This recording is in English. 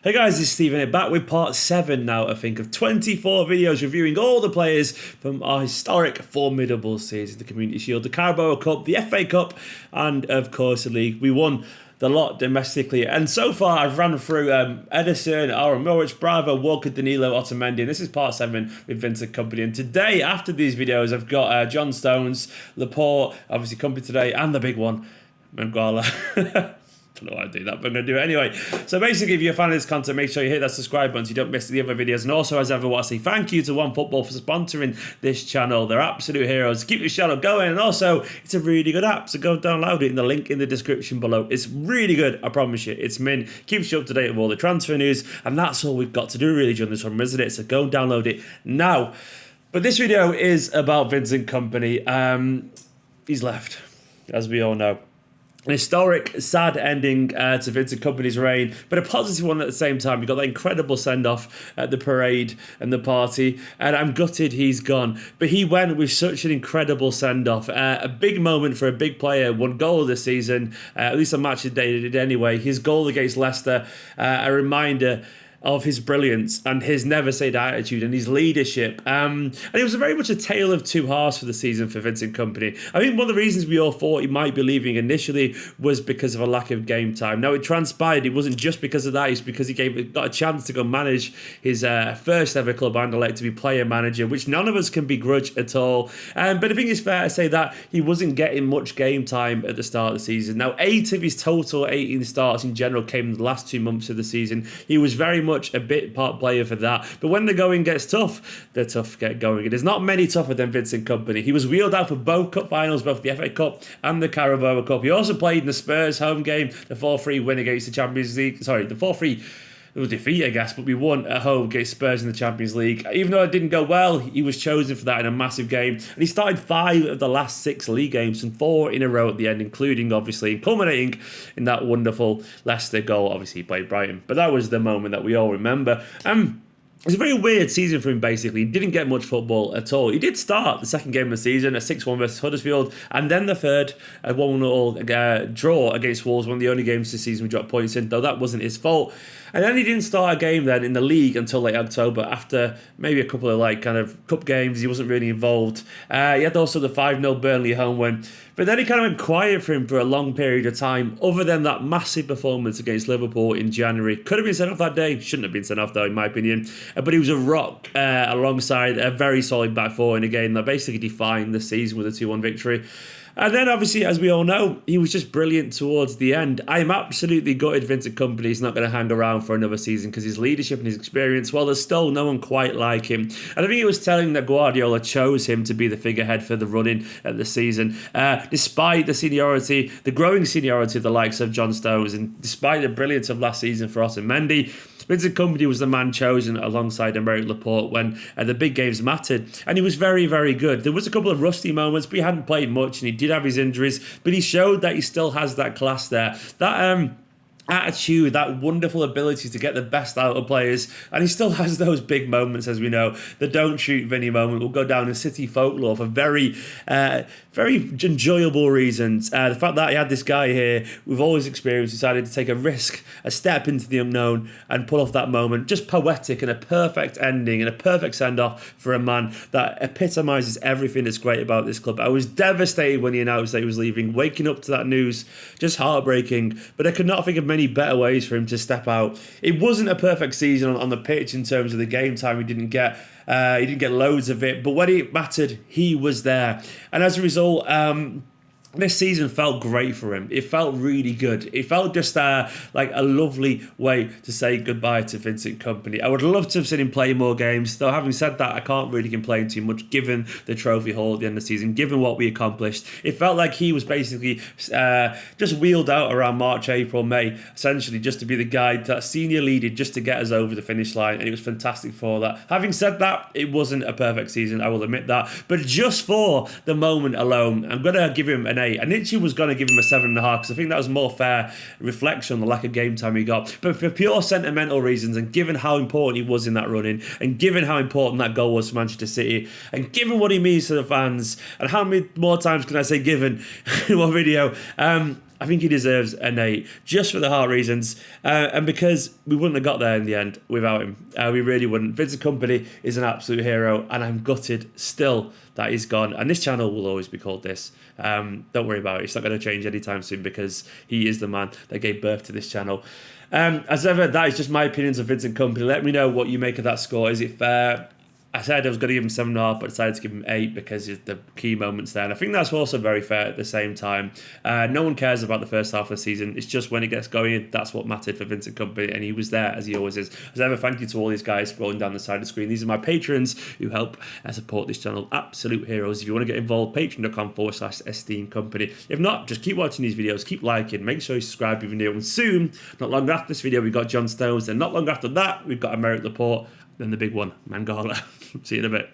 Hey guys, it's Stephen here, back with part 7 now, I think, of 24 videos reviewing all the players from our historic, formidable season, the Community Shield, the Carabao Cup, the FA Cup, and of course the League. We won the lot domestically, and so far I've run through Ederson, Aaron Norwich, Bravo, Walker, Danilo, Otamendi, and this is part 7 with Vincent Kompany. And today, after these videos, I've got John Stones, Laporte, obviously Kompany today, and the big one, Mangala. Don't know why I do that, but I'm going to do it anyway. So basically, if you're a fan of this content, make sure you hit that subscribe button so you don't miss the other videos. And also, as ever, I want to say thank you to OneFootball for sponsoring this channel. They're absolute heroes. Keep this channel going. And also, it's a really good app, so go download it in the link in the description below. It's really good, I promise you. It's mint. Keeps you up to date with all the transfer news. And that's all we've got to do really during this one, isn't it? So go and download it now. But this video is about Vincent Kompany. He's left, as we all know. An historic, sad ending to Vincent Kompany's reign, but a positive one at the same time. We got that incredible send-off at the parade and the party, and I'm gutted he's gone. But he went with such an incredible send-off. A big moment for a big player, one goal of the season, at least on match day he did anyway. His goal against Leicester, a reminder of his brilliance and his never-say-die attitude and his leadership. And it was very much a tale of two halves for the season for Vincent Kompany. I think one of the reasons we all thought he might be leaving initially was because of a lack of game time. Now, it transpired it wasn't just because of that, it's because he got a chance to go manage his first ever club and elect to be player manager, which none of us can begrudge at all. But I think it's fair to say that he wasn't getting much game time at the start of the season. Now, 8 of his total 18 starts in general came in the last 2 months of the season. He was very much a bit part player for that. But when the going gets tough, they're tough to get going. And there's not many tougher than Vincent Kompany. He was wheeled out for both cup finals, both the FA Cup and the Carabao Cup. He also played in the Spurs home game, the 4-3 win against the Champions League. Sorry, the 4-3 it was defeat, I guess, but we won at home against Spurs in the Champions League. Even though it didn't go well, he was chosen for that in a massive game. And he started 5 of the last 6 league games and 4 in a row at the end, including, obviously, culminating in that wonderful Leicester goal. Obviously, he played Brighton. But that was the moment that we all remember. It's a very weird season for him, basically. He didn't get much football at all. He did start the second game of the season, a 6-1 versus Huddersfield, and then the third, a 1-1 draw against Wolves, one of the only games this season we dropped points in, though that wasn't his fault. And then he didn't start a game then in the league until late October, after maybe a couple of kind of cup games. He wasn't really involved. He had also the 5-0 Burnley home win. But then he kind of went quiet for him for a long period of time, other than that massive performance against Liverpool in January. Could have been sent off that day. Shouldn't have been sent off, though, in my opinion. But he was a rock alongside a very solid back four in a game that basically defined the season with a 2-1 victory. And then, obviously, as we all know, he was just brilliant towards the end. I am absolutely gutted Vincent Kompany is not going to hang around for another season because his leadership and his experience, well, there's still no one quite like him. And I think it was telling that Guardiola chose him to be the figurehead for the run-in at the season. Despite the seniority, the growing seniority of the likes of John Stones, and despite the brilliance of last season for Otamendi, Vincent Kompany was the man chosen alongside Aymeric Laporte when the big games mattered. And he was very, very good. There was a couple of rusty moments, but he hadn't played much and he did have his injuries. But he showed that he still has that class there. That attitude, that wonderful ability to get the best out of players, and he still has those big moments, as we know. The don't shoot Vinny moment will go down in City folklore for very enjoyable reasons. The fact that he had this guy here with all his experience decided to take a risk, a step into the unknown and pull off that moment, just poetic and a perfect ending and a perfect send-off for a man that epitomises everything that's great about this club. I was devastated when he announced that he was leaving, waking up to that news, just heartbreaking, but I could not think of many better ways for him to step out. It wasn't a perfect season on the pitch in terms of the game time. He didn't get loads of it, but when it mattered, he was there. And as a result, this season felt great for him. It felt really good. It felt just like a lovely way to say goodbye to Vincent Kompany. I would love to have seen him play more games, though having said that, I can't really complain too much given the trophy haul at the end of the season, given what we accomplished. It felt like he was basically just wheeled out around March, April, May, essentially just to be the guy that senior leader just to get us over the finish line, and it was fantastic for that. Having said that, it wasn't a perfect season, I will admit that, but just for the moment alone, I'm going to give him an 8. And Nietzsche was going to give him a 7.5 because I think that was more fair reflection on the lack of game time he got. But for pure sentimental reasons, and given how important he was in that run-in, and given how important that goal was for Manchester City, and given what he means to the fans, and how many more times can I say given in one video, I think he deserves an 8, just for the heart reasons, and because we wouldn't have got there in the end without him. We really wouldn't. Vincent Kompany is an absolute hero, and I'm gutted still that he's gone. And this channel will always be called this. Don't worry about it. It's not going to change anytime soon, because he is the man that gave birth to this channel. As ever, that is just my opinions of Vincent Kompany. Let me know what you make of that score. Is it fair? I said I was going to give him 7.5, but decided to give him 8 because of the key moments there. And I think that's also very fair at the same time. No one cares about the first half of the season. It's just when it gets going, that's what mattered for Vincent Kompany. And he was there, as he always is. As ever, thank you to all these guys scrolling down the side of the screen. These are my patrons who help support this channel. Absolute heroes. If you want to get involved, patreon.com/Esteemed Kompany. If not, just keep watching these videos. Keep liking. Make sure you subscribe if you're new. And soon, not long after this video, we've got John Stones. And not long after that, we've got Americ Laporte. Then the big one, Mangala. See you in a bit.